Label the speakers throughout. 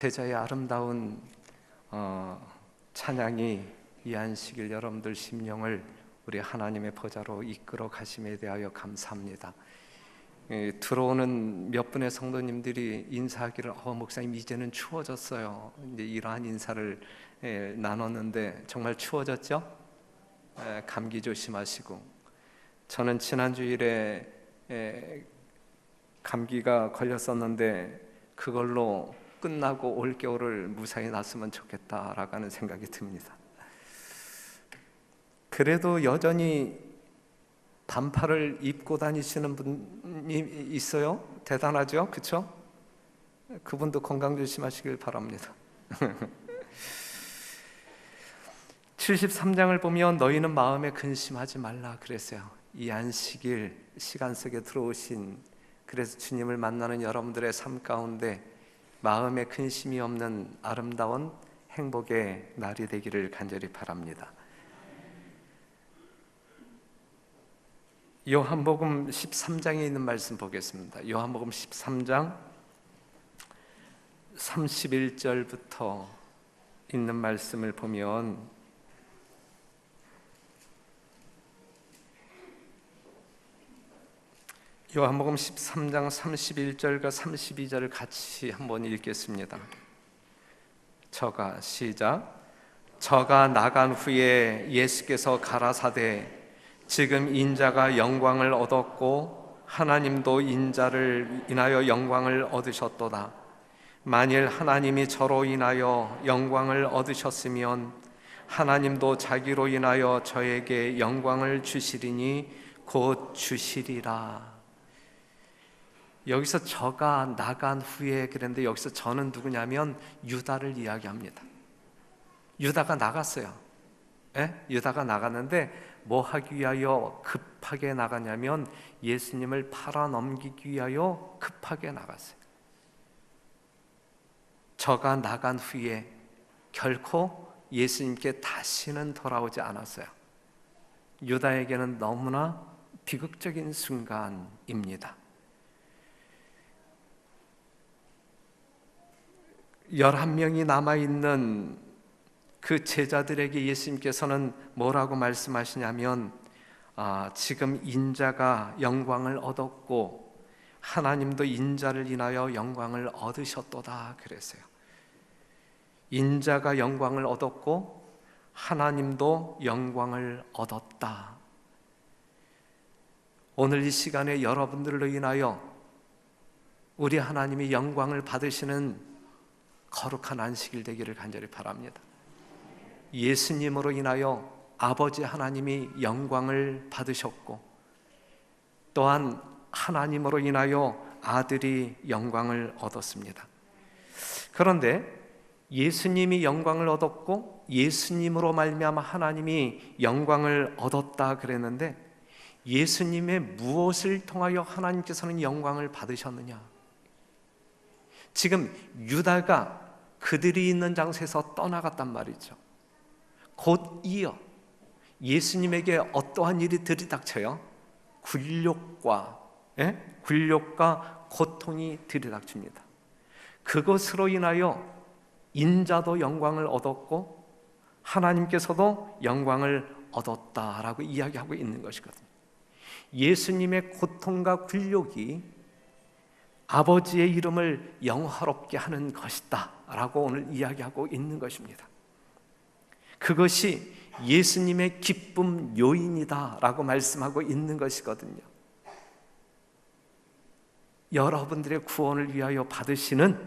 Speaker 1: 제자의 아름다운 찬양이 이 안식일 여러분들 심령을 우리 하나님의 보좌로 이끌어 가심에 대하여 감사합니다. 들어오는 몇 분의 성도님들이 인사하기를 목사님 이제는 추워졌어요. 이제 이러한 인사를 나눴는데 정말 추워졌죠? 감기 조심하시고, 저는 지난 주일에 감기가 걸렸었는데 그걸로 끝나고 올겨울을 무사히 났으면 좋겠다라고 하는 생각이 듭니다. 그래도 여전히 반팔을 입고 다니시는 분이 있어요. 대단하죠? 그렇죠? 그분도 건강 조심하시길 바랍니다. 73장을 보면 너희는 마음에 근심하지 말라 그랬어요. 이 안식일 시간 속에 들어오신, 그래서 주님을 만나는 여러분들의 삶 가운데 마음에 근심이 없는 아름다운 행복의 날이 되기를 간절히 바랍니다. 요한복음 13장에 있는 말씀 보겠습니다. 요한복음 13장 31절부터 있는 말씀을 보면, 요한복음 13장 31절과 32절을 같이 한번 읽겠습니다. 저가 나간 후에 예수께서 가라사대 지금 인자가 영광을 얻었고 하나님도 인자를 인하여 영광을 얻으셨도다. 만일 하나님이 저로 인하여 영광을 얻으셨으면 하나님도 자기로 인하여 저에게 영광을 주시리니 곧 주시리라. 여기서 저가 나간 후에 그랬는데, 여기서 저는 누구냐면 유다를 이야기합니다. 유다가 나갔어요. 유다가 나갔는데 뭐 하기 위하여 급하게 나가냐면 예수님을 팔아넘기기 위하여 급하게 나갔어요. 저가 나간 후에 결코 예수님께 다시는 돌아오지 않았어요. 유다에게는 너무나 비극적인 순간입니다. 11명이 남아있는 그 제자들에게 예수님께서는 뭐라고 말씀하시냐면, 지금 인자가 영광을 얻었고 하나님도 인자를 인하여 영광을 얻으셨도다 그랬어요. 인자가 영광을 얻었고 하나님도 영광을 얻었다. 오늘 이 시간에 여러분들로 인하여 우리 하나님이 영광을 받으시는 거룩한 안식일 되기를 간절히 바랍니다. 예수님으로 인하여 아버지 하나님이 영광을 받으셨고, 또한 하나님으로 인하여 아들이 영광을 얻었습니다. 그런데 예수님이 영광을 얻었고 예수님으로 말미암아 하나님이 영광을 얻었다 그랬는데, 예수님의 무엇을 통하여 하나님께서는 영광을 받으셨느냐? 지금 유다가 그들이 있는 장소에서 떠나갔단 말이죠. 곧 이어 예수님에게 어떠한 일이 들이닥쳐요? 굴욕과 고통이 들이닥칩니다. 그것으로 인하여 인자도 영광을 얻었고 하나님께서도 영광을 얻었다라고 이야기하고 있는 것이거든요. 예수님의 고통과 굴욕이 아버지의 이름을 영화롭게 하는 것이다 라고 오늘 이야기하고 있는 것입니다. 그것이 예수님의 기쁨 요인이다 라고 말씀하고 있는 것이거든요. 여러분들의 구원을 위하여 받으시는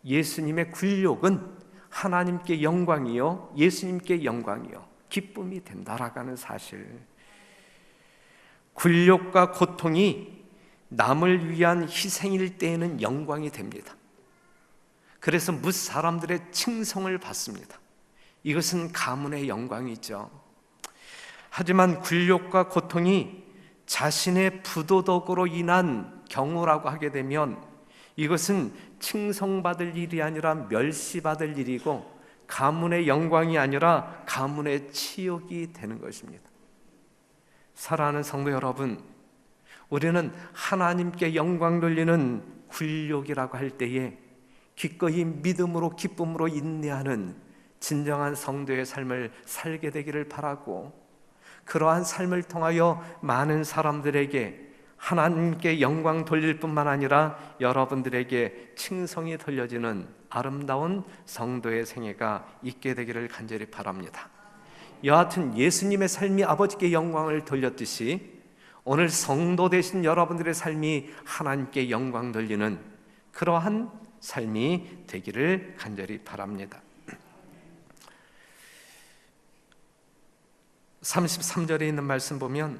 Speaker 1: 예수님의 굴욕은 하나님께 영광이요, 예수님께 영광이요, 기쁨이 된다라고 하는 사실. 굴욕과 고통이 남을 위한 희생일 때에는 영광이 됩니다. 그래서 뭇 사람들의 칭송을 받습니다. 이것은 가문의 영광이죠. 하지만 굴욕과 고통이 자신의 부도덕으로 인한 경우라고 하게 되면 이것은 칭송받을 일이 아니라 멸시받을 일이고, 가문의 영광이 아니라 가문의 치욕이 되는 것입니다. 사랑하는 성도 여러분, 우리는 하나님께 영광 돌리는 굴욕이라고 할 때에 기꺼이 믿음으로 기쁨으로 인내하는 진정한 성도의 삶을 살게 되기를 바라고, 그러한 삶을 통하여 많은 사람들에게 하나님께 영광 돌릴 뿐만 아니라 여러분들에게 칭송이 돌려지는 아름다운 성도의 생애가 있게 되기를 간절히 바랍니다. 여하튼 예수님의 삶이 아버지께 영광을 돌렸듯이 오늘 성도 되신 여러분들의 삶이 하나님께 영광 돌리는 그러한 삶이 되기를 간절히 바랍니다. 33절에 있는 말씀 보면,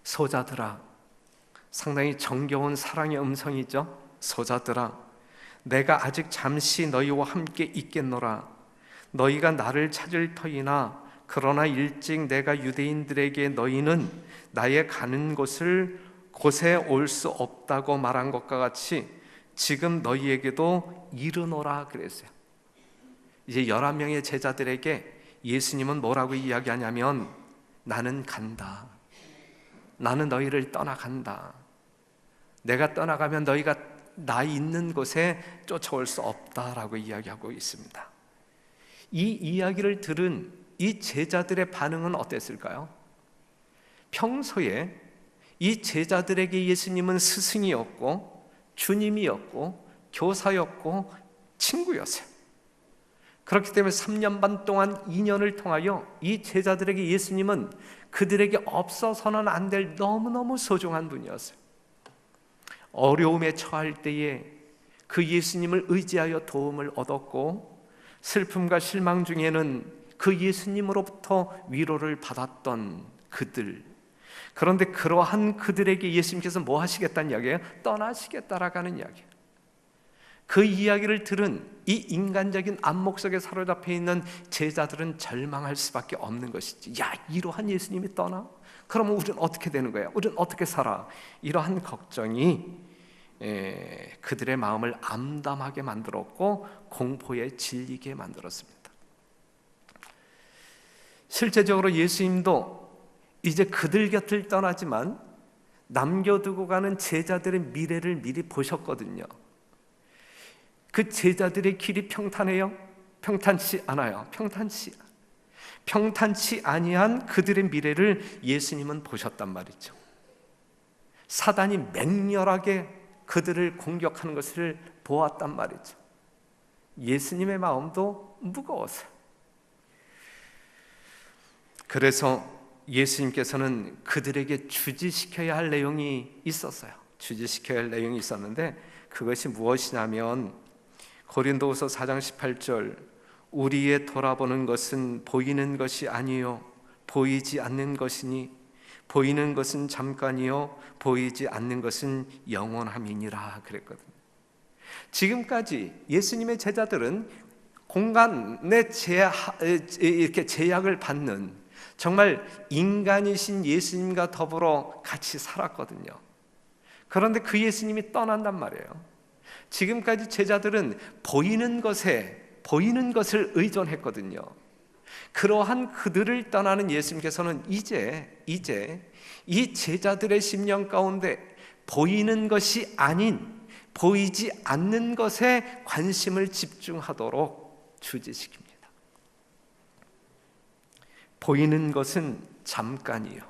Speaker 1: 소자들아, 상당히 정겨운 사랑의 음성이죠. 소자들아, 내가 아직 잠시 너희와 함께 있겠노라. 너희가 나를 찾을 터이나 그러나 일찍 내가 유대인들에게 너희는 나의 가는 곳에 올 수 없다고 말한 것과 같이 지금 너희에게도 이르노라 그랬어요. 이제 11명의 제자들에게 예수님은 뭐라고 이야기하냐면, 나는 간다. 나는 너희를 떠나간다. 내가 떠나가면 너희가 나 있는 곳에 쫓아올 수 없다라고 이야기하고 있습니다. 이 이야기를 들은 이 제자들의 반응은 어땠을까요? 평소에 이 제자들에게 예수님은 스승이었고 주님이었고 교사였고 친구였어요. 그렇기 때문에 3년 반 동안 인연을 통하여 이 제자들에게 예수님은 그들에게 없어서는 안 될 너무너무 소중한 분이었어요. 어려움에 처할 때에 그 예수님을 의지하여 도움을 얻었고, 슬픔과 실망 중에는 그 예수님으로부터 위로를 받았던 그들. 그런데 그러한 그들에게 예수님께서 뭐 하시겠다는 이야기예요? 떠나시겠다라고 하는 이야기예요. 그 이야기를 들은 이 인간적인 안목 속에 사로잡혀 있는 제자들은 절망할 수밖에 없는 것이지. 야, 이러한 예수님이 떠나? 그러면 우리는 어떻게 되는 거야? 우리는 어떻게 살아? 이러한 걱정이 그들의 마음을 암담하게 만들었고 공포에 질리게 만들었습니다. 실제적으로 예수님도 이제 그들 곁을 떠나지만 남겨두고 가는 제자들의 미래를 미리 보셨거든요. 그 제자들의 길이 평탄해요? 평탄치 않아요. 평탄치 아니한 그들의 미래를 예수님은 보셨단 말이죠. 사단이 맹렬하게 그들을 공격하는 것을 보았단 말이죠. 예수님의 마음도 무거웠어요. 그래서 예수님께서는 그들에게 주지시켜야 할 내용이 있었어요. 주지시켜야 할 내용이 있었는데 그것이 무엇이냐면, 고린도후서 4장 18절, 우리의 돌아보는 것은 보이는 것이 아니요 보이지 않는 것이니 보이는 것은 잠깐이요 보이지 않는 것은 영원함이니라 그랬거든요. 지금까지 예수님의 제자들은 공간의 이렇게 제약을 받는 정말 인간이신 예수님과 더불어 같이 살았거든요. 그런데 그 예수님이 떠난단 말이에요. 지금까지 제자들은 보이는 것을 의존했거든요. 그러한 그들을 떠나는 예수님께서는 이제 이 제자들의 심령 가운데 보이는 것이 아닌 보이지 않는 것에 관심을 집중하도록 주지시킵니다. 보이는 것은 잠깐이요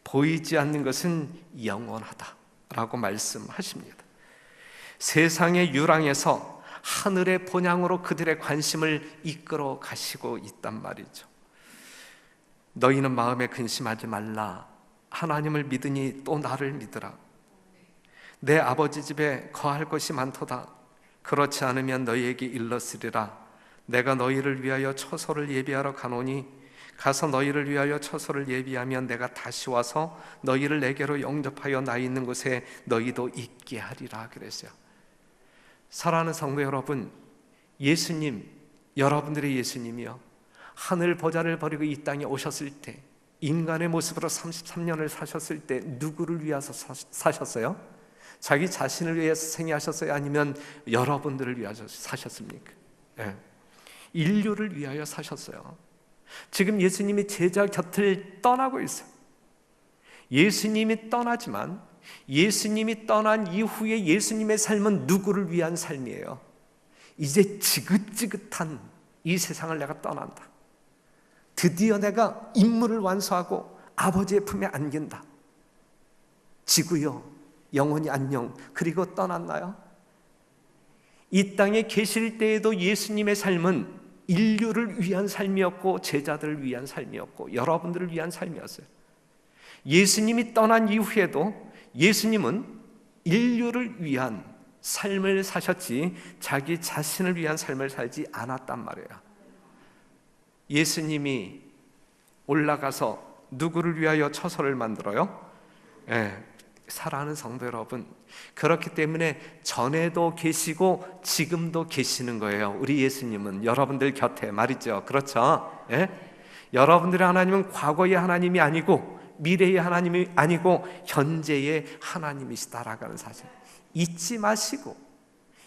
Speaker 1: 보이지 않는 것은 영원하다라고 말씀하십니다. 세상의 유랑에서 하늘의 본향으로 그들의 관심을 이끌어 가시고 있단 말이죠. 너희는 마음에 근심하지 말라. 하나님을 믿으니 또 나를 믿으라. 내 아버지 집에 거할 것이 많도다. 그렇지 않으면 너희에게 일렀으리라. 내가 너희를 위하여 처소를 예비하러 가노니 가서 너희를 위하여 처소를 예비하면 내가 다시 와서 너희를 내게로 영접하여 나 있는 곳에 너희도 있게 하리라 그랬어요. 사랑하는 성도 여러분, 예수님, 여러분들의 예수님이요, 하늘 보좌를 버리고 이 땅에 오셨을 때, 인간의 모습으로 33년을 사셨을 때 누구를 위해서 사셨어요? 자기 자신을 위해서 생애하셨어요? 아니면 여러분들을 위해서 사셨습니까? 네. 인류를 위하여 사셨어요. 지금 예수님이 제자 곁을 떠나고 있어요. 예수님이 떠나지만 예수님이 떠난 이후에 예수님의 삶은 누구를 위한 삶이에요? 이제 지긋지긋한 이 세상을 내가 떠난다. 드디어 내가 임무를 완수하고 아버지의 품에 안긴다. 지구여 영원히 안녕. 그리고 떠났나요? 이 땅에 계실 때에도 예수님의 삶은 인류를 위한 삶이었고 제자들을 위한 삶이었고 여러분들을 위한 삶이었어요. 예수님이 떠난 이후에도 예수님은 인류를 위한 삶을 사셨지 자기 자신을 위한 삶을 살지 않았단 말이에요. 예수님이 올라가서 누구를 위하여 처소를 만들어요? 사랑하는 성도 여러분, 그렇기 때문에 전에도 계시고 지금도 계시는 거예요. 우리 예수님은 여러분들 곁에 말이죠. 그렇죠? 여러분들의 하나님은 과거의 하나님이 아니고 미래의 하나님이 아니고 현재의 하나님이시다라고 하는 사실 잊지 마시고,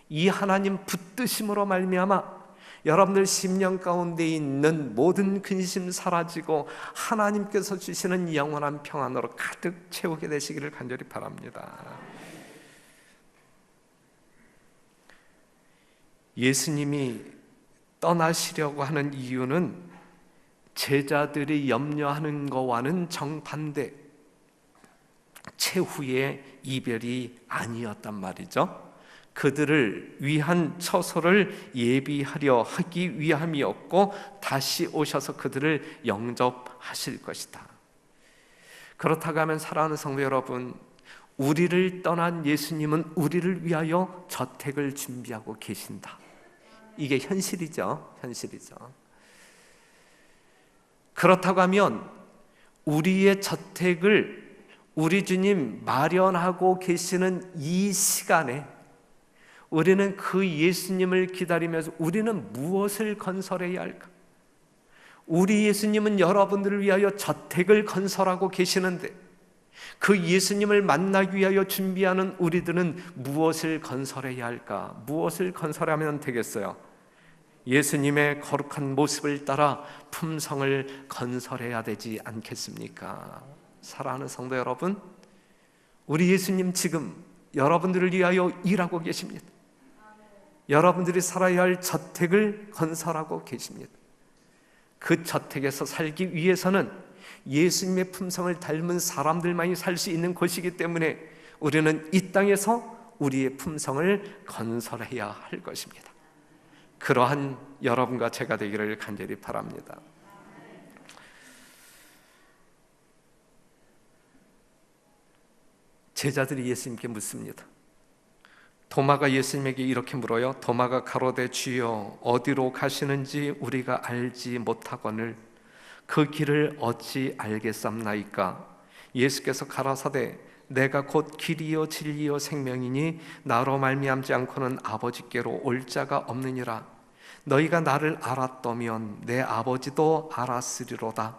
Speaker 1: 이 하나님 붙드심으로 말미암아 여러분들 심령 가운데 있는 모든 근심 사라지고 하나님께서 주시는 영원한 평안으로 가득 채우게 되시기를 간절히 바랍니다. 예수님이 떠나시려고 하는 이유는 제자들이 염려하는 것과는 정반대, 최후의 이별이 아니었단 말이죠. 그들을 위한 처소를 예비하려 하기 위함이었고 다시 오셔서 그들을 영접하실 것이다. 그렇다고 하면 사랑하는 성도 여러분, 우리를 떠난 예수님은 우리를 위하여 저택을 준비하고 계신다. 이게 현실이죠. 현실이죠. 그렇다고 하면 우리의 저택을 우리 주님 마련하고 계시는 이 시간에 우리는 그 예수님을 기다리면서 우리는 무엇을 건설해야 할까? 우리 예수님은 여러분들을 위하여 저택을 건설하고 계시는데 그 예수님을 만나기 위하여 준비하는 우리들은 무엇을 건설해야 할까? 무엇을 건설하면 되겠어요? 예수님의 거룩한 모습을 따라 품성을 건설해야 되지 않겠습니까? 사랑하는 성도 여러분, 우리 예수님 지금 여러분들을 위하여 일하고 계십니다. 여러분들이 살아야 할 저택을 건설하고 계십니다. 그 저택에서 살기 위해서는 예수님의 품성을 닮은 사람들만이 살 수 있는 곳이기 때문에 우리는 이 땅에서 우리의 품성을 건설해야 할 것입니다. 그러한 여러분과 제가 되기를 간절히 바랍니다. 제자들이 예수님께 묻습니다. 도마가 예수님에게 이렇게 물어요. 도마가 가로되 주여 어디로 가시는지 우리가 알지 못하거늘 그 길을 어찌 알겠삼나이까? 예수께서 가라사대 내가 곧 길이요 진리요 생명이니 나로 말미암지 않고는 아버지께로 올 자가 없느니라. 너희가 나를 알았다면 내 아버지도 알았으리로다.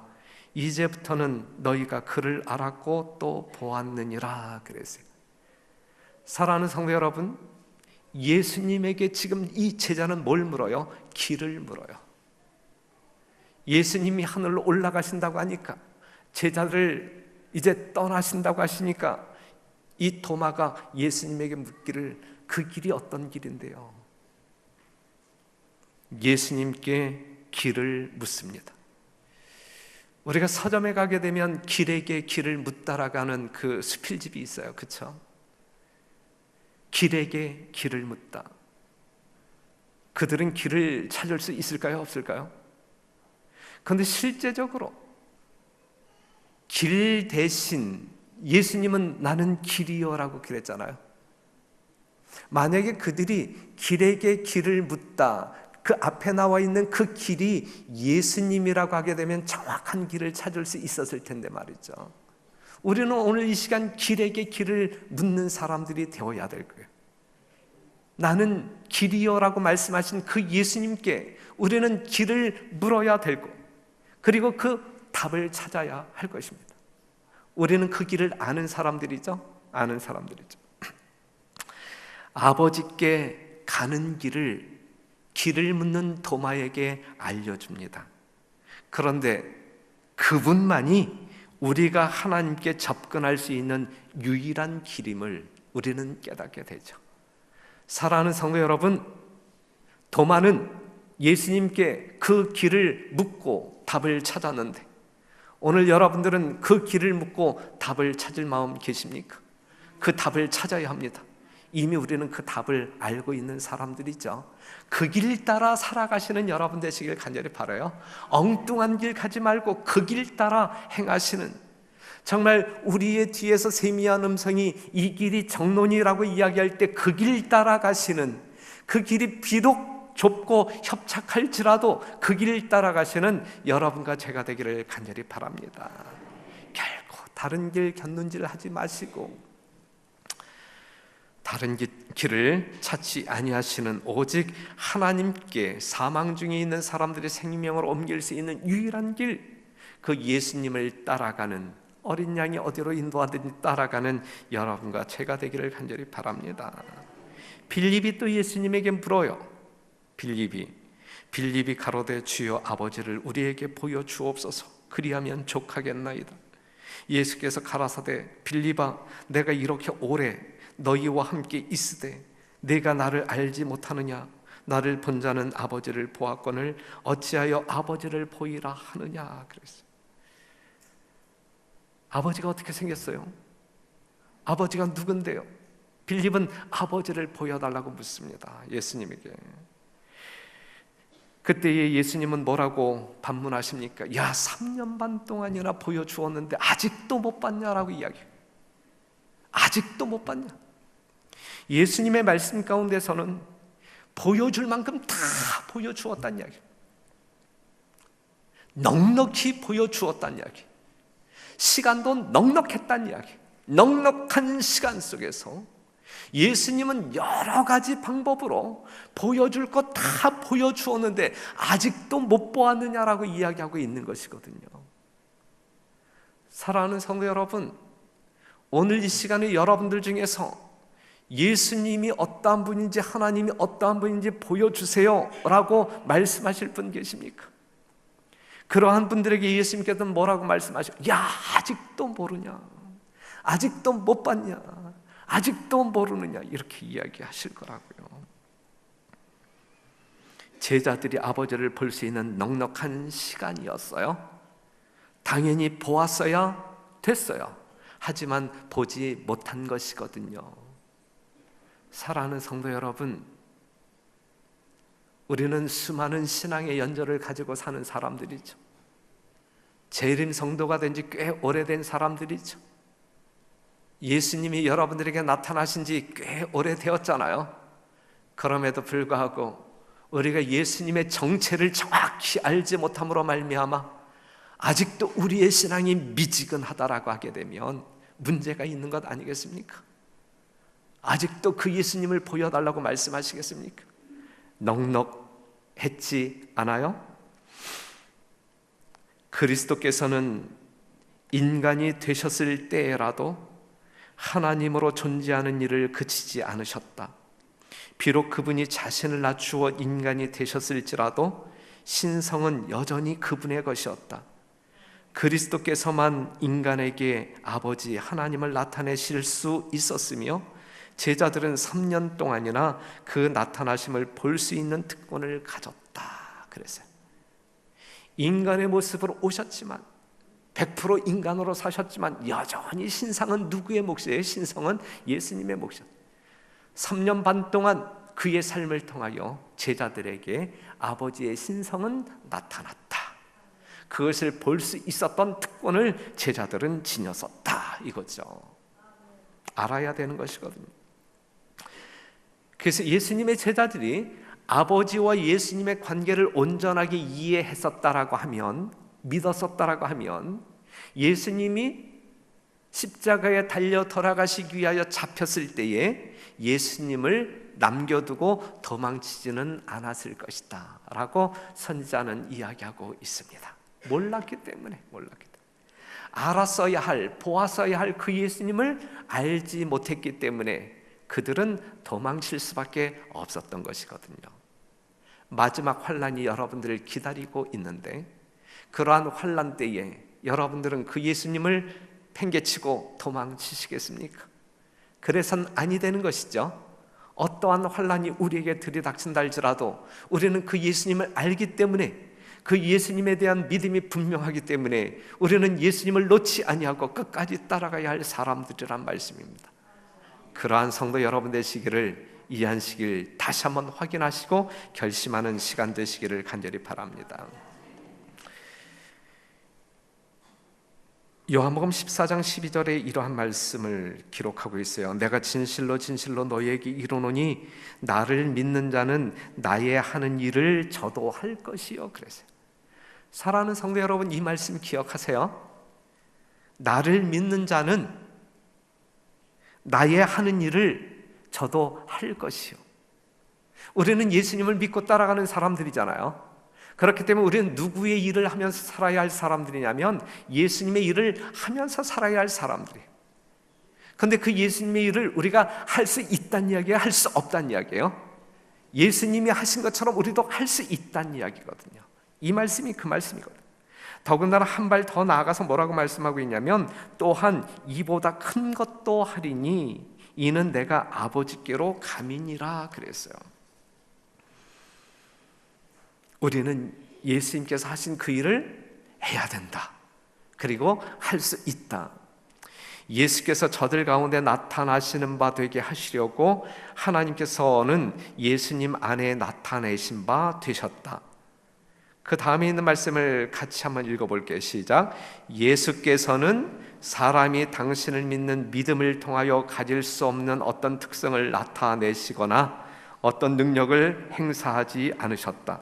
Speaker 1: 이제부터는 너희가 그를 알았고 또 보았느니라 그랬어요. 사랑하는 성도 여러분, 예수님에게 지금 이 제자는 뭘 물어요? 길을 물어요. 예수님이 하늘로 올라가신다고 하니까, 제자들을 이제 떠나신다고 하시니까 이 도마가 예수님에게 묻기를 그 길이 어떤 길인데요? 예수님께 길을 묻습니다. 우리가 서점에 가게 되면 길에게 길을 묻다라고 하는 그 수필집이 있어요. 그렇죠? 길에게 길을 묻다. 그들은 길을 찾을 수 있을까요? 없을까요? 그런데 실제적으로 길 대신 예수님은 나는 길이요라고 그랬잖아요. 만약에 그들이 길에게 길을 묻다, 그 앞에 나와 있는 그 길이 예수님이라고 하게 되면 정확한 길을 찾을 수 있었을 텐데 말이죠. 우리는 오늘 이 시간 길에게 길을 묻는 사람들이 되어야 될 거예요. 나는 길이요라고 말씀하신 그 예수님께 우리는 길을 물어야 되고, 그리고 그 답을 찾아야 할 것입니다. 우리는 그 길을 아는 사람들이죠. 아는 사람들이죠. 아버지께 가는 길을 묻는 도마에게 알려줍니다. 그런데 그분만이 우리가 하나님께 접근할 수 있는 유일한 길임을 우리는 깨닫게 되죠. 사랑하는 성도 여러분, 도마는 예수님께 그 길을 묻고 답을 찾았는데, 오늘 여러분들은 그 길을 묻고 답을 찾을 마음 계십니까? 그 답을 찾아야 합니다. 이미 우리는 그 답을 알고 있는 사람들이죠. 그 길 따라 살아가시는 여러분 되시길 간절히 바라요. 엉뚱한 길 가지 말고 그 길 따라 행하시는, 정말 우리의 뒤에서 세미한 음성이 이 길이 정론이라고 이야기할 때 그 길 따라 가시는, 그 길이 비록 좁고 협착할지라도 그 길 따라 가시는 여러분과 제가 되기를 간절히 바랍니다. 결코 다른 길 곁눈질 하지 마시고 다른 길을 찾지 아니하시는 오직 하나님께 사망 중에 있는 사람들의 생명으로 옮길 수 있는 유일한 길, 그 예수님을 따라가는, 어린 양이 어디로 인도하든지 따라가는 여러분과 제가 되기를 간절히 바랍니다. 빌립이 또 예수님에게 물어요. 빌립이 가로되 주여 아버지를 우리에게 보여주옵소서. 그리하면 족하겠나이다. 예수께서 가라사대 빌립아 내가 이렇게 오래 너희와 함께 있으되 내가 나를 알지 못하느냐? 나를 본 자는 아버지를 보았거늘 어찌하여 아버지를 보이라 하느냐? 그랬어요. 아버지가 어떻게 생겼어요? 아버지가 누군데요? 빌립은 아버지를 보여달라고 묻습니다. 예수님에게. 그때에 예수님은 뭐라고 반문하십니까? 야, 3년 반 동안이나 보여주었는데 아직도 못 봤냐라고 이야기해요. 아직도 못 봤냐? 예수님의 말씀 가운데서는 보여줄 만큼 다 보여주었다는 이야기, 넉넉히 보여주었다는 이야기, 시간도 넉넉했다는 이야기. 넉넉한 시간 속에서 예수님은 여러 가지 방법으로 보여줄 것 다 보여주었는데 아직도 못 보았느냐라고 이야기하고 있는 것이거든요. 사랑하는 성도 여러분, 오늘 이 시간에 여러분들 중에서 예수님이 어떠한 분인지, 하나님이 어떠한 분인지 보여주세요 라고 말씀하실 분 계십니까? 그러한 분들에게 예수님께서는 뭐라고 말씀하셔요? 야, 아직도 모르냐? 아직도 못 봤냐? 아직도 모르느냐? 이렇게 이야기하실 거라고요. 제자들이 아버지를 볼 수 있는 넉넉한 시간이었어요. 당연히 보았어야 됐어요. 하지만 보지 못한 것이거든요. 사랑하는 성도 여러분, 우리는 수많은 신앙의 연조를 가지고 사는 사람들이죠. 재림 성도가 된 지 꽤 오래된 사람들이죠. 예수님이 여러분들에게 나타나신 지 꽤 오래되었잖아요. 그럼에도 불구하고 우리가 예수님의 정체를 정확히 알지 못함으로 말미암아 아직도 우리의 신앙이 미지근하다라고 하게 되면 문제가 있는 것 아니겠습니까? 아직도 그 예수님을 보여달라고 말씀하시겠습니까? 넉넉했지 않아요? 그리스도께서는 인간이 되셨을 때라도 하나님으로 존재하는 일을 그치지 않으셨다. 비록 그분이 자신을 낮추어 인간이 되셨을지라도 신성은 여전히 그분의 것이었다. 그리스도께서만 인간에게 아버지 하나님을 나타내실 수 있었으며 제자들은 3년 동안이나 그 나타나심을 볼 수 있는 특권을 가졌다. 그랬어요. 인간의 모습으로 오셨지만 100% 인간으로 사셨지만 여전히 신상은 누구의 몫이에요? 신성은 예수님의 몫이었어요. 3년 반 동안 그의 삶을 통하여 제자들에게 아버지의 신성은 나타났다. 그것을 볼 수 있었던 특권을 제자들은 지녔었다. 이거죠. 알아야 되는 것이거든요. 그래서 예수님의 제자들이 아버지와 예수님의 관계를 온전하게 이해했었다라고 하면, 믿었었다라고 하면, 예수님이 십자가에 달려 돌아가시기 위하여 잡혔을 때에 예수님을 남겨두고 도망치지는 않았을 것이다 라고 선지자는 이야기하고 있습니다. 몰랐기 때문에. 알았어야 할, 보았어야 할 그 예수님을 알지 못했기 때문에 그들은 도망칠 수밖에 없었던 것이거든요. 마지막 환란이 여러분들을 기다리고 있는데, 그러한 환란 때에 여러분들은 그 예수님을 팽개치고 도망치시겠습니까? 그래서는 아니 되는 것이죠. 어떠한 환난이 우리에게 들이닥친다 할지라도 우리는 그 예수님을 알기 때문에, 그 예수님에 대한 믿음이 분명하기 때문에 우리는 예수님을 놓지 아니하고 끝까지 따라가야 할 사람들이란 말씀입니다. 그러한 성도 여러분 되시기를, 이 안식일 다시 한번 확인하시고 결심하는 시간 되시기를 간절히 바랍니다. 요한복음 14장 12절에 이러한 말씀을 기록하고 있어요. 내가 진실로 진실로 너희에게 이르노니 나를 믿는 자는 나의 하는 일을 저도 할 것이요. 그랬어요. 사랑하는 성도 여러분, 이 말씀 기억하세요. 나를 믿는 자는 나의 하는 일을 저도 할 것이요. 우리는 예수님을 믿고 따라가는 사람들이잖아요. 그렇기 때문에 우리는 누구의 일을 하면서 살아야 할 사람들이냐면 예수님의 일을 하면서 살아야 할 사람들이에요. 그런데 그 예수님의 일을 우리가 할 수 있다는 이야기예요? 할 수 없다는 이야기예요? 예수님이 하신 것처럼 우리도 할 수 있다는 이야기거든요. 이 말씀이 그 말씀이거든요. 더군다나 한 발 더 나아가서 뭐라고 말씀하고 있냐면, 또한 이보다 큰 것도 하리니 이는 내가 아버지께로 감이니라 그랬어요. 우리는 예수님께서 하신 그 일을 해야 된다. 그리고 할 수 있다. 예수께서 저들 가운데 나타나시는 바 되게 하시려고 하나님께서는 예수님 안에 나타내신 바 되셨다. 그 다음에 있는 말씀을 같이 한번 읽어볼게요. 시작. 예수께서는 사람이 당신을 믿는 믿음을 통하여 가질 수 없는 어떤 특성을 나타내시거나 어떤 능력을 행사하지 않으셨다.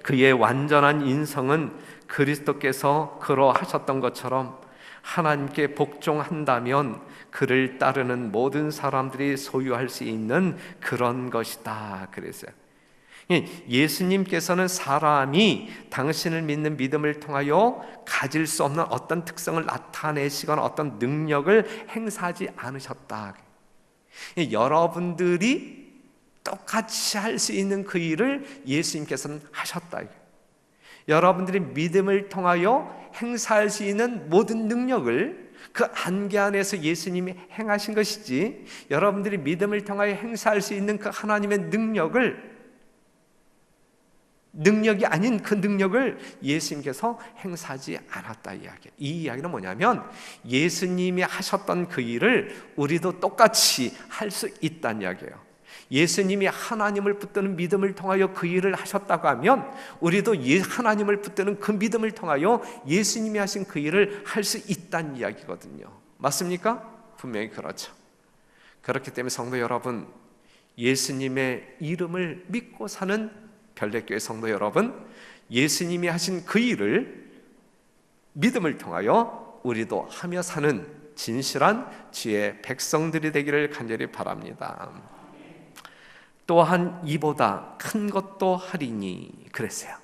Speaker 1: 그의 완전한 인성은 그리스도께서 그러하셨던 것처럼 하나님께 복종한다면 그를 따르는 모든 사람들이 소유할 수 있는 그런 것이다 그랬어요. 예수님께서는 사람이 당신을 믿는 믿음을 통하여 가질 수 없는 어떤 특성을 나타내시거나 어떤 능력을 행사하지 않으셨다. 여러분들이 똑같이 할 수 있는 그 일을 예수님께서는 하셨다. 여러분들이 믿음을 통하여 행사할 수 있는 모든 능력을 그 안개 안에서 예수님이 행하신 것이지, 여러분들이 믿음을 통하여 행사할 수 있는 그 하나님의 능력이 아닌 그 능력을 예수님께서 행사하지 않았다 이야기예요. 이 이야기는 뭐냐면 예수님이 하셨던 그 일을 우리도 똑같이 할 수 있다는 이야기예요. 예수님이 하나님을 붙드는 믿음을 통하여 그 일을 하셨다고 하면 우리도 하나님을 붙드는 그 믿음을 통하여 예수님이 하신 그 일을 할 수 있다는 이야기거든요. 맞습니까? 분명히 그렇죠. 그렇기 때문에 성도 여러분, 예수님의 이름을 믿고 사는 별내교회 성도 여러분, 예수님이 하신 그 일을 믿음을 통하여 우리도 하며 사는 진실한 주의 백성들이 되기를 간절히 바랍니다. 또한 이보다 큰 것도 하리니 그랬어요.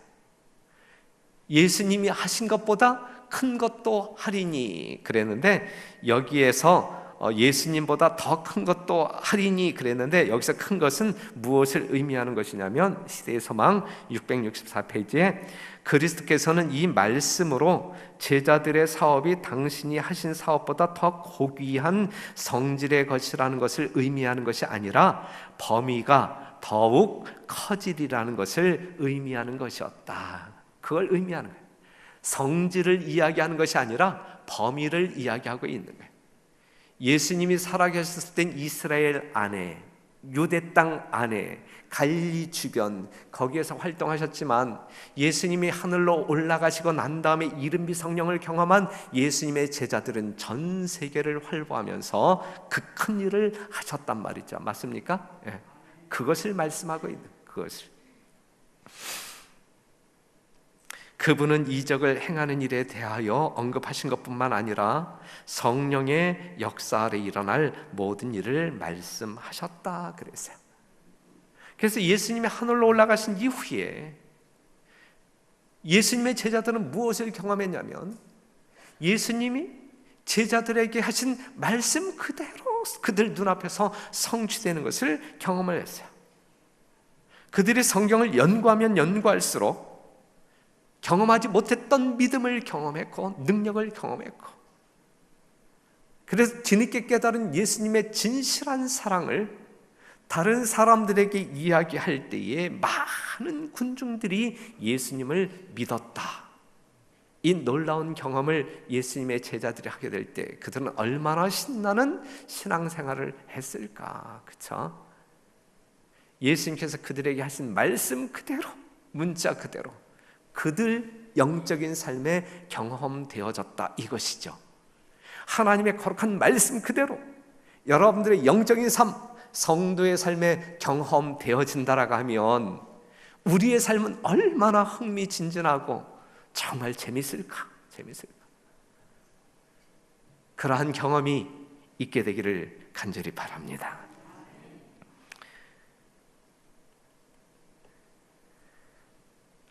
Speaker 1: 예수님이 하신 것보다 큰 것도 하리니 그랬는데, 여기에서 예수님보다 더 큰 것도 하리니 그랬는데, 여기서 큰 것은 무엇을 의미하는 것이냐면 시대의 소망 664페이지에 그리스도께서는 이 말씀으로 제자들의 사업이 당신이 하신 사업보다 더 고귀한 성질의 것이라는 것을 의미하는 것이 아니라 범위가 더욱 커지리라는 것을 의미하는 것이었다. 그걸 의미하는 거예요. 성질을 이야기하는 것이 아니라 범위를 이야기하고 있는 거예요. 예수님이 살아계셨을 땐 이스라엘 안에, 유대 땅 안에, 갈릴리 주변 거기에서 활동하셨지만 예수님이 하늘로 올라가시고 난 다음에 이른비 성령을 경험한 예수님의 제자들은 전 세계를 활보하면서 그 큰 일을 하셨단 말이죠. 맞습니까? 예. 그것을 말씀하고 있는, 그것을. 그분은 이적을 행하는 일에 대하여 언급하신 것뿐만 아니라 성령의 역사 아래 일어날 모든 일을 말씀하셨다 그랬어요. 그래서 예수님이 하늘로 올라가신 이후에 예수님의 제자들은 무엇을 경험했냐면 예수님이 제자들에게 하신 말씀 그대로 그들 눈앞에서 성취되는 것을 경험을 했어요. 그들이 성경을 연구하면 연구할수록 경험하지 못했던 믿음을 경험했고 능력을 경험했고, 그래서 뒤늦게 깨달은 예수님의 진실한 사랑을 다른 사람들에게 이야기할 때에 많은 군중들이 예수님을 믿었다. 이 놀라운 경험을 예수님의 제자들이 하게 될 때 그들은 얼마나 신나는 신앙생활을 했을까, 그렇죠? 예수님께서 그들에게 하신 말씀 그대로, 문자 그대로 그들 영적인 삶에 경험되어졌다, 이것이죠. 하나님의 거룩한 말씀 그대로 여러분들의 영적인 삶, 성도의 삶에 경험되어진다라고 하면 우리의 삶은 얼마나 흥미진진하고 정말 재밌을까? 그러한 경험이 있게 되기를 간절히 바랍니다.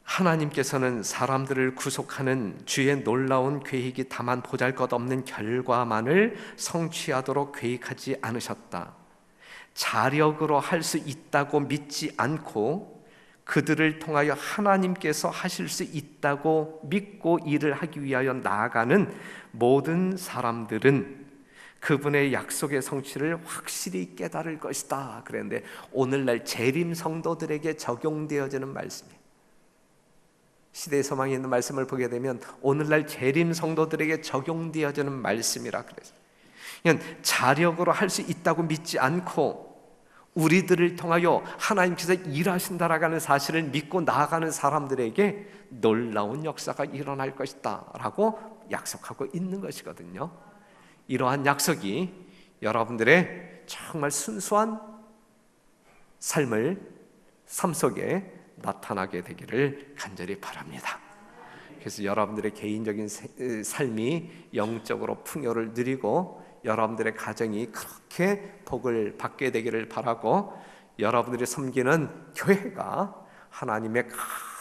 Speaker 1: 하나님께서는 사람들을 구속하는 주의 놀라운 계획이 다만 보잘것없는 결과만을 성취하도록 계획하지 않으셨다. 자력으로 할 수 있다고 믿지 않고 그들을 통하여 하나님께서 하실 수 있다고 믿고 일을 하기 위하여 나아가는 모든 사람들은 그분의 약속의 성취를 확실히 깨달을 것이다 그랬는데, 오늘날 재림 성도들에게 적용되어지는 말씀이에요. 시대의 소망이 있는 말씀을 보게 되면 오늘날 재림 성도들에게 적용되어지는 말씀이라 그랬어요. 그냥 자력으로 할 수 있다고 믿지 않고 우리들을 통하여 하나님께서 일하신다라고 하는 사실을 믿고 나아가는 사람들에게 놀라운 역사가 일어날 것이다 라고 약속하고 있는 것이거든요. 이러한 약속이 여러분들의 정말 순수한 삶 속에 나타나게 되기를 간절히 바랍니다. 그래서 여러분들의 개인적인 삶이 영적으로 풍요를 누리고 여러분들의 가정이 그렇게 복을 받게 되기를 바라고, 여러분들이 섬기는 교회가 하나님의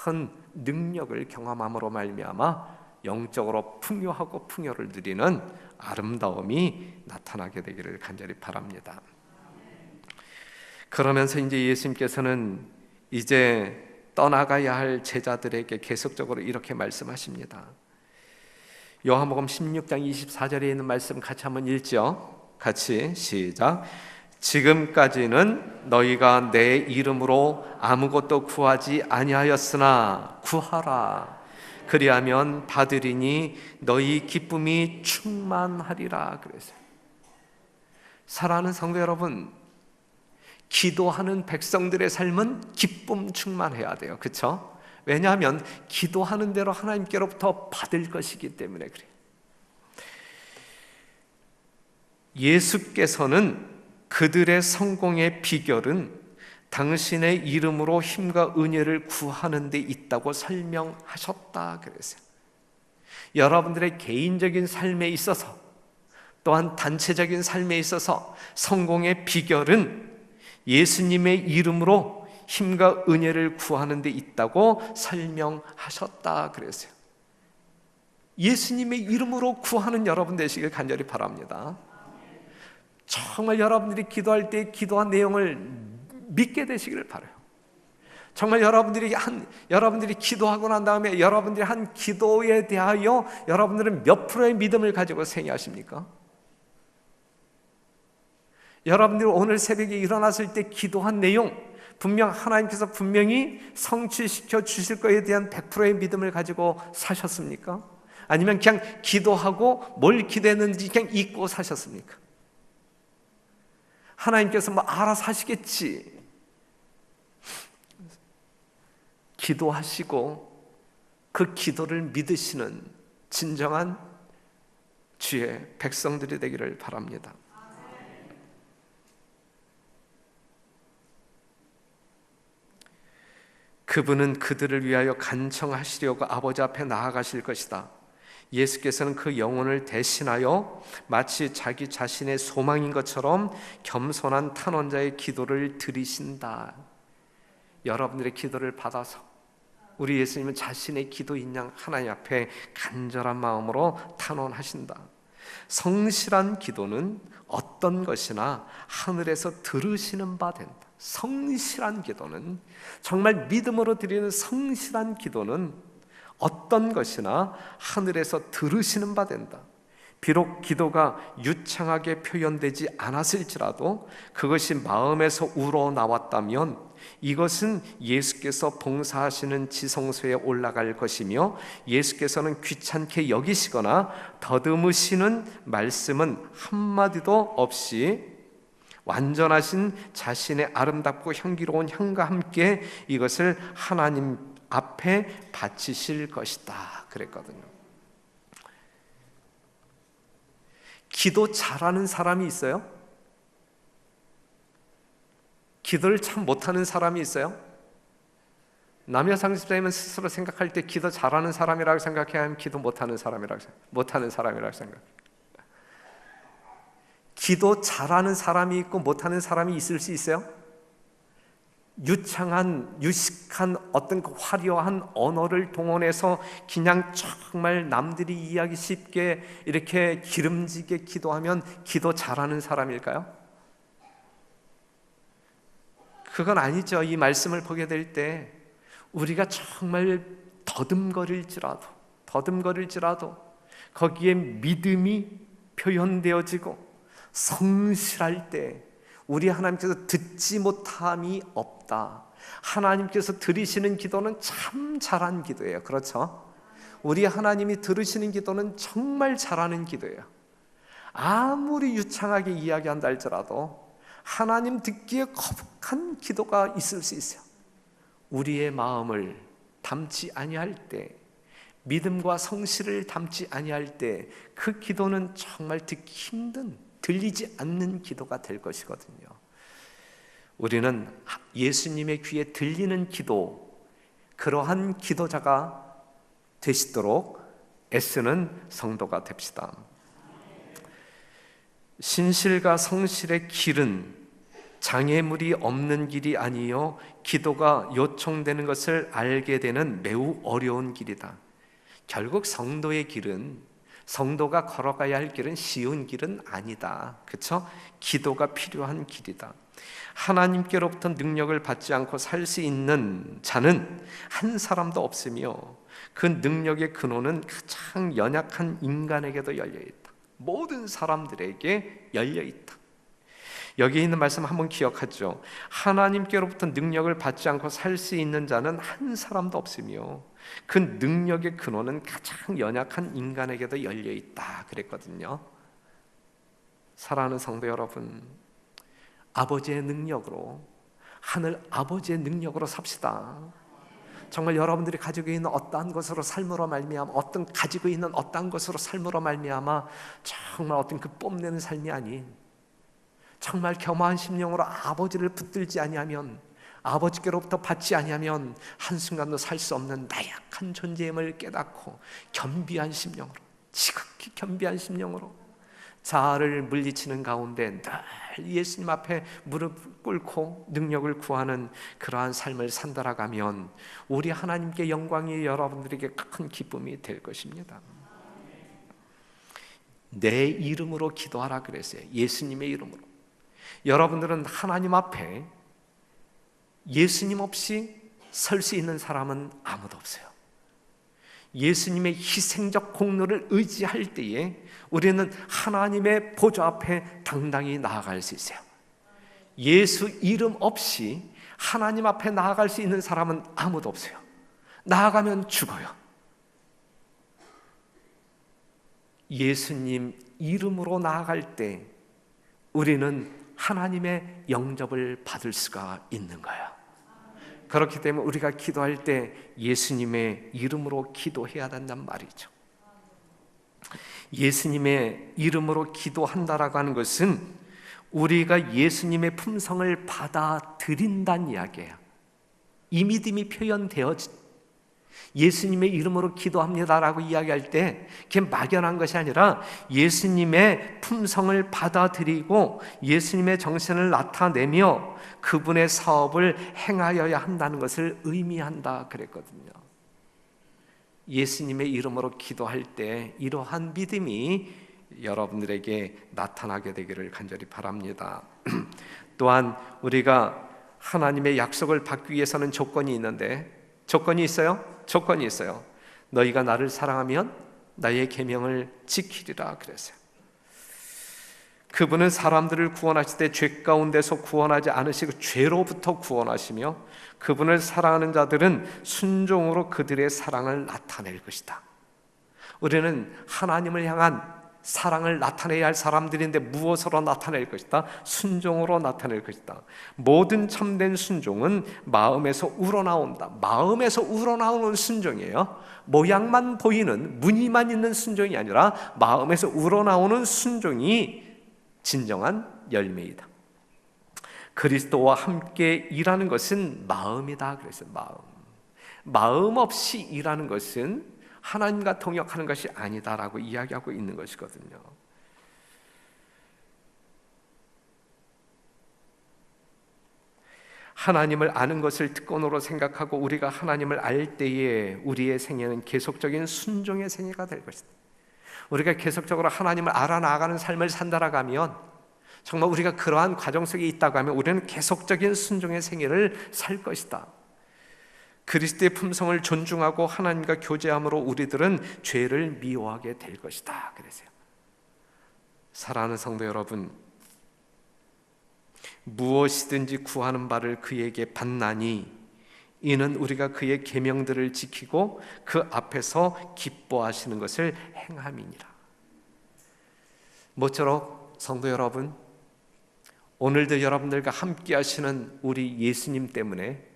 Speaker 1: 큰 능력을 경험함으로 말미암아 영적으로 풍요하고 풍요를 누리는 아름다움이 나타나게 되기를 간절히 바랍니다. 그러면서 이제 예수님께서는 이제 떠나가야 할 제자들에게 계속적으로 이렇게 말씀하십니다. 요한복음 16장 24절에 있는 말씀 같이 한번 읽죠. 같이 시작. 지금까지는 너희가 내 이름으로 아무것도 구하지 아니하였으나 구하라. 그리하면 받으리니 너희 기쁨이 충만하리라 그랬어요. 사랑하는 성도 여러분, 기도하는 백성들의 삶은 기쁨 충만해야 돼요. 그렇죠? 왜냐하면 기도하는 대로 하나님께로부터 받을 것이기 때문에 그래요. 예수께서는 그들의 성공의 비결은 당신의 이름으로 힘과 은혜를 구하는 데 있다고 설명하셨다 그랬어요. 여러분들의 개인적인 삶에 있어서 또한 단체적인 삶에 있어서 성공의 비결은 예수님의 이름으로 힘과 은혜를 구하는 데 있다고 설명하셨다 그랬어요. 예수님의 이름으로 구하는 여러분 되시길 간절히 바랍니다. 정말 여러분들이 기도할 때 기도한 내용을 믿게 되시기를 바라요. 정말 여러분들이 기도하고 난 다음에 여러분들이 한 기도에 대하여 여러분들은 몇 프로의 믿음을 가지고 생애하십니까? 여러분들이 오늘 새벽에 일어났을 때 기도한 내용, 분명 하나님께서 분명히 성취시켜 주실 것에 대한 100%의 믿음을 가지고 사셨습니까? 아니면 그냥 기도하고 뭘 기도했는지 그냥 잊고 사셨습니까? 하나님께서 뭐 알아서 하시겠지, 기도하시고 그 기도를 믿으시는 진정한 주의 백성들이 되기를 바랍니다. 그분은 그들을 위하여 간청하시려고 아버지 앞에 나아가실 것이다. 예수께서는 그 영혼을 대신하여 마치 자기 자신의 소망인 것처럼 겸손한 탄원자의 기도를 들으신다. 여러분들의 기도를 받아서 우리 예수님은 자신의 기도인 양 하나님 앞에 간절한 마음으로 탄원하신다. 성실한 기도는 어떤 것이나 하늘에서 들으시는 바 된다. 성실한 기도는, 정말 믿음으로 드리는 성실한 기도는 어떤 것이나 하늘에서 들으시는 바 된다. 비록 기도가 유창하게 표현되지 않았을지라도 그것이 마음에서 우러나왔다면 이것은 예수께서 봉사하시는 지성소에 올라갈 것이며, 예수께서는 귀찮게 여기시거나 더듬으시는 말씀은 한마디도 없이 완전하신 자신의 아름답고 향기로운 향과 함께 이것을 하나님 앞에 바치실 것이다 그랬거든요. 기도 잘하는 사람이 있어요? 기도를 참 못하는 사람이 있어요? 남녀 상집자이면 스스로 생각할 때 기도 잘하는 사람이라고 생각해야 하면 기도 못하는 사람이라고 생각해요. 기도 잘하는 사람이 있고 못하는 사람이 있을 수 있어요? 유식한 어떤 그 화려한 언어를 동원해서 그냥 정말 남들이 이해하기 쉽게 이렇게 기름지게 기도하면 기도 잘하는 사람일까요? 그건 아니죠. 이 말씀을 보게 될 때 우리가 정말 더듬거릴지라도 거기에 믿음이 표현되어지고 성실할 때 우리 하나님께서 듣지 못함이 없다. 하나님께서 들으시는 기도는 참 잘한 기도예요. 그렇죠? 우리 하나님이 들으시는 기도는 정말 잘하는 기도예요. 아무리 유창하게 이야기한다 할지라도 하나님 듣기에 거북한 기도가 있을 수 있어요. 우리의 마음을 담지 아니할 때, 믿음과 성실을 담지 아니할 때 그 기도는 정말 듣기 힘든, 들리지 않는 기도가 될 것이거든요. 우리는 예수님의 귀에 들리는 기도, 그러한 기도자가 되시도록 애쓰는 성도가 됩시다. 신실과 성실의 길은 장애물이 없는 길이 아니요 기도가 요청되는 것을 알게 되는 매우 어려운 길이다. 결국 성도의 길은, 성도가 걸어가야 할 길은 쉬운 길은 아니다. 그렇죠? 기도가 필요한 길이다. 하나님께로부터 능력을 받지 않고 살 수 있는 자는 한 사람도 없으며 그 능력의 근원은 가장 연약한 인간에게도 열려있다. 모든 사람들에게 열려있다. 여기 있는 말씀 한번 기억하죠. 하나님께로부터 능력을 받지 않고 살 수 있는 자는 한 사람도 없으며 그 능력의 근원은 가장 연약한 인간에게도 열려있다 그랬거든요. 사랑하는 성도 여러분, 아버지의 능력으로, 하늘 아버지의 능력으로 삽시다. 정말 여러분들이 가지고 있는 어떠한 것으로 삶으로 말미암아, 가지고 있는 어떠한 것으로 삶으로 말미암아 정말 어떤 그 뽐내는 삶이 아닌, 정말 겸허한 심령으로 아버지를 붙들지 아니하면, 아버지께로부터 받지 아니하면 한순간도 살 수 없는 나약한 존재임을 깨닫고 겸비한 심령으로, 지극히 겸비한 심령으로 자아를 물리치는 가운데 늘 예수님 앞에 무릎 꿇고 능력을 구하는 그러한 삶을 산다라가면 우리 하나님께 영광이 여러분들에게 큰 기쁨이 될 것입니다. 내 이름으로 기도하라 그랬어요. 예수님의 이름으로. 여러분들은 하나님 앞에 예수님 없이 설 수 있는 사람은 아무도 없어요. 예수님의 희생적 공로를 의지할 때에 우리는 하나님의 보좌 앞에 당당히 나아갈 수 있어요. 예수 이름 없이 하나님 앞에 나아갈 수 있는 사람은 아무도 없어요. 나아가면 죽어요. 예수님 이름으로 나아갈 때 우리는 하나님의 영접을 받을 수가 있는 거예요. 그렇기 때문에 우리가 기도할 때 예수님의 이름으로 기도해야 된단 말이죠. 예수님의 이름으로 기도한다라고 하는 것은 우리가 예수님의 품성을 받아들인다는 이야기예요. 이 믿음이 표현되어진, 예수님의 이름으로 기도합니다라고 이야기할 때 그게 막연한 것이 아니라 예수님의 품성을 받아들이고 예수님의 정신을 나타내며 그분의 사업을 행하여야 한다는 것을 의미한다 그랬거든요. 예수님의 이름으로 기도할 때 이러한 믿음이 여러분들에게 나타나게 되기를 간절히 바랍니다. 또한 우리가 하나님의 약속을 받기 위해서는 조건이 있는데, 조건이 있어요. 너희가 나를 사랑하면 나의 계명을 지키리라 그랬어요. 그분은 사람들을 구원하실 때 죄 가운데서 구원하지 않으시고 죄로부터 구원하시며, 그분을 사랑하는 자들은 순종으로 그들의 사랑을 나타낼 것이다. 우리는 하나님을 향한 사랑을 나타내야 할 사람들인데 무엇으로 나타낼 것이다? 순종으로 나타낼 것이다. 모든 참된 순종은 마음에서 우러나온다. 마음에서 우러나오는 순종이에요. 모양만 보이는, 무늬만 있는 순종이 아니라 마음에서 우러나오는 순종이 진정한 열매이다. 그리스도와 함께 일하는 것은 마음이다. 그래서 마음 없이 일하는 것은 하나님과 동역하는 것이 아니다라고 이야기하고 있는 것이거든요. 하나님을 아는 것을 특권으로 생각하고 우리가 하나님을 알 때에 우리의 생애는 계속적인 순종의 생애가 될 것이다. 우리가 계속적으로 하나님을 알아나가는 삶을 산다라가면, 정말 우리가 그러한 과정 속에 있다고 하면 우리는 계속적인 순종의 생애를 살 것이다. 그리스도의 품성을 존중하고 하나님과 교제함으로 우리들은 죄를 미워하게 될 것이다. 그래서요, 사랑하는 성도 여러분, 무엇이든지 구하는 바를 그에게 받나니 이는 우리가 그의 계명들을 지키고 그 앞에서 기뻐하시는 것을 행함이니라. 모쪼록 성도 여러분, 오늘도 여러분들과 함께 하시는 우리 예수님 때문에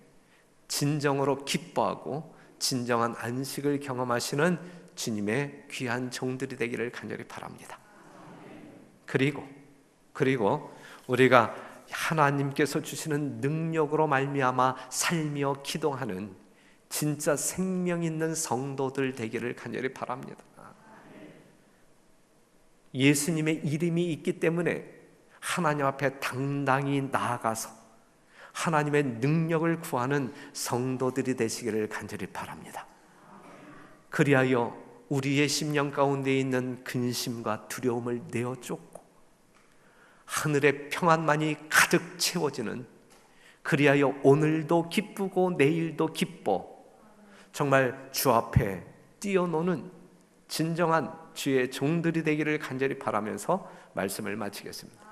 Speaker 1: 진정으로 기뻐하고 진정한 안식을 경험하시는 주님의 귀한 종들이 되기를 간절히 바랍니다. 그리고 우리가 하나님께서 주시는 능력으로 말미암아 살며 기도하는 진짜 생명 있는 성도들 되기를 간절히 바랍니다. 예수님의 이름이 있기 때문에 하나님 앞에 당당히 나아가서 하나님의 능력을 구하는 성도들이 되시기를 간절히 바랍니다. 그리하여 우리의 심령 가운데 있는 근심과 두려움을 내어 쫓고 하늘의 평안만이 가득 채워지는, 그리하여 오늘도 기쁘고 내일도 기뻐 정말 주 앞에 뛰어노는 진정한 주의 종들이 되기를 간절히 바라면서 말씀을 마치겠습니다.